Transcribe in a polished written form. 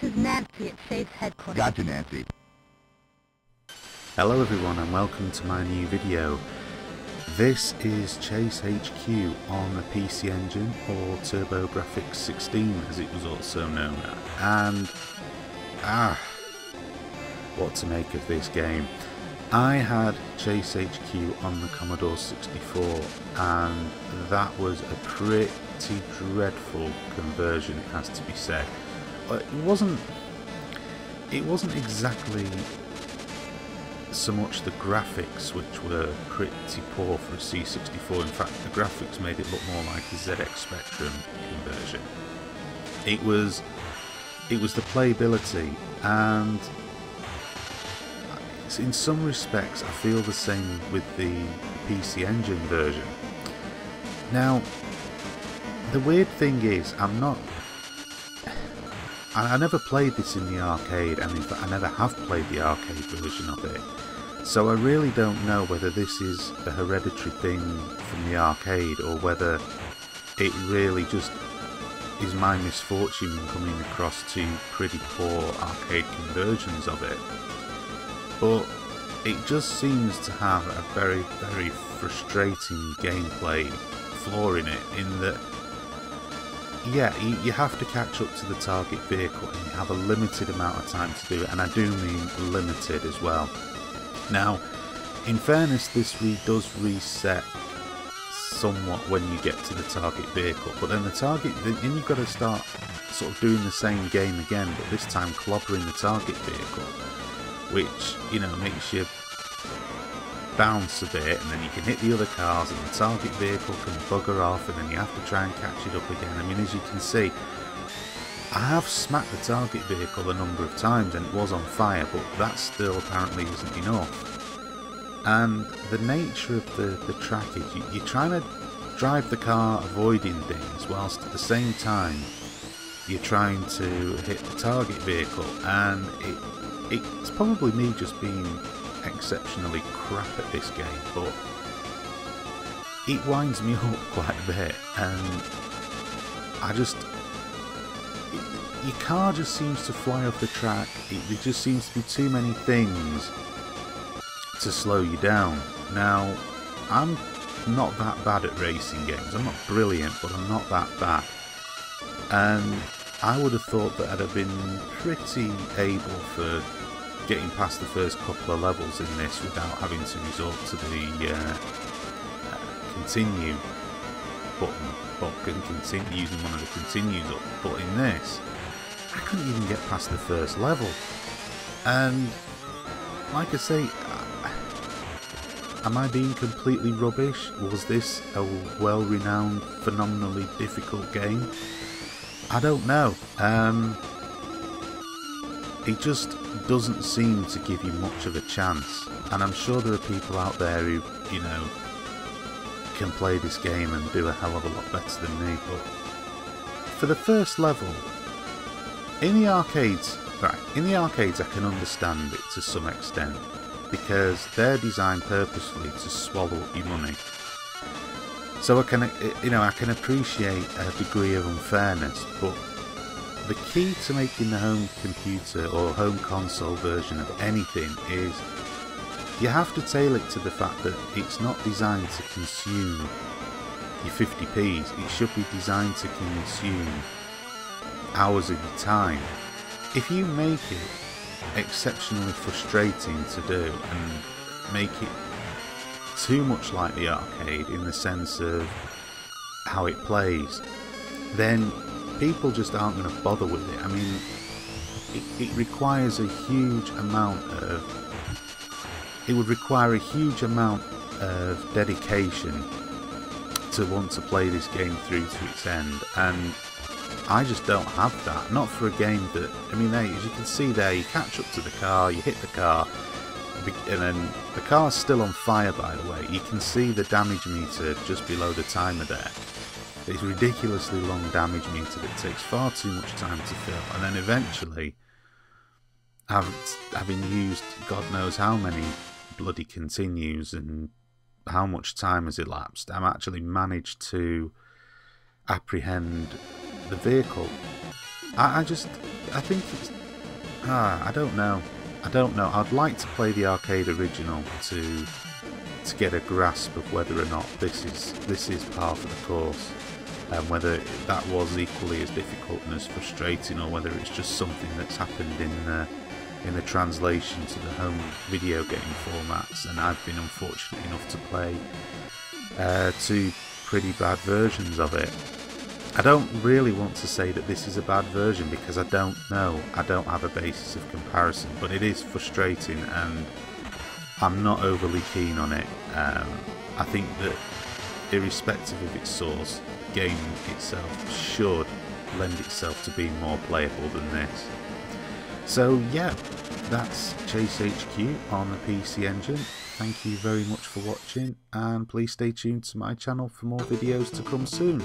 is Nancy at Safe's headquarters. Gotcha, Nancy. Hello everyone and welcome to my new video. This is Chase HQ on the PC Engine, or Grafx 16 as it was also known as. And what to make of this game. I had Chase HQ on the Commodore 64 and that was a pretty dreadful conversion, it has to be said. It wasn't exactly so much the graphics, which were pretty poor for a C64. In fact, the graphics made it look more like a ZX Spectrum conversion. It was the playability, and in some respects I feel the same with the PC Engine version. Now, the weird thing is, I never played this in the arcade, and in fact I never have played the arcade version of it. So I really don't know whether this is a hereditary thing from the arcade, or whether it really just is my misfortune coming across two pretty poor arcade conversions of it. But it just seems to have a very, very frustrating gameplay flaw in it, in that, yeah, you have to catch up to the target vehicle and you have a limited amount of time to do it, and I do mean limited as well. Now, in fairness, this does reset somewhat when you get to the target vehicle, but then then you've got to start sort of doing the same game again, but this time clobbering the target vehicle, which, you know, makes you bounce a bit, and then you can hit the other cars and the target vehicle can bugger off, and then you have to try and catch it up again. I mean, as you can see, I have smacked the target vehicle a number of times and it was on fire, but that still apparently isn't enough. And the nature of the track is you're trying to drive the car avoiding things, whilst at the same time you're trying to hit the target vehicle, and it's probably me just being exceptionally crap at this game, but it winds me up quite a bit, and your car just seems to fly off the track. There just seems to be too many things to slow you down. Now, I'm not that bad at racing games. I'm not brilliant, but I'm not that bad. And I would have thought that I'd have been pretty able for getting past the first couple of levels in this without having to resort to the continue button, but continue using one of the continues up. But in this, I couldn't even get past the first level. And like I say, am I being completely rubbish? Was this a well-renowned, phenomenally difficult game? I don't know. It just doesn't seem to give you much of a chance, and I'm sure there are people out there who, you know, can play this game and do a hell of a lot better than me. But for the first level, in the arcades I can understand it to some extent, because they're designed purposefully to swallow up your money. So I can appreciate a degree of unfairness, but the key to making the home computer or home console version of anything is you have to tailor it to the fact that it's not designed to consume your 50p's. It should be designed to consume hours of your time. If you make it exceptionally frustrating to do and make it too much like the arcade in the sense of how it plays, then people just aren't going to bother with it. I mean, it requires a huge amount of... It would require a huge amount of dedication to want to play this game through to its end, and I just don't have that. Not for a game that... I mean, as you can see there, you catch up to the car, you hit the car, and then the car's still on fire, by the way. You can see the damage meter just below the timer there. It's a ridiculously long damage meter that takes far too much time to fill, and then eventually, having used God knows how many bloody continues and how much time has elapsed, I'm actually managed to apprehend the vehicle. I I think it's... I don't know. I don't know. I'd like to play the arcade original to get a grasp of whether or not this is part of the course, and whether that was equally as difficult and as frustrating, or whether it's just something that's happened in the translation to the home video game formats. And I've been unfortunate enough to play two pretty bad versions of it. I don't really want to say that this is a bad version because I don't know. I don't have a basis of comparison, but it is frustrating and I'm not overly keen on it. I think that irrespective of its source, gaming itself should lend itself to being more playable than this. So yeah, that's Chase HQ on the PC Engine. Thank you very much for watching, and please stay tuned to my channel for more videos to come soon.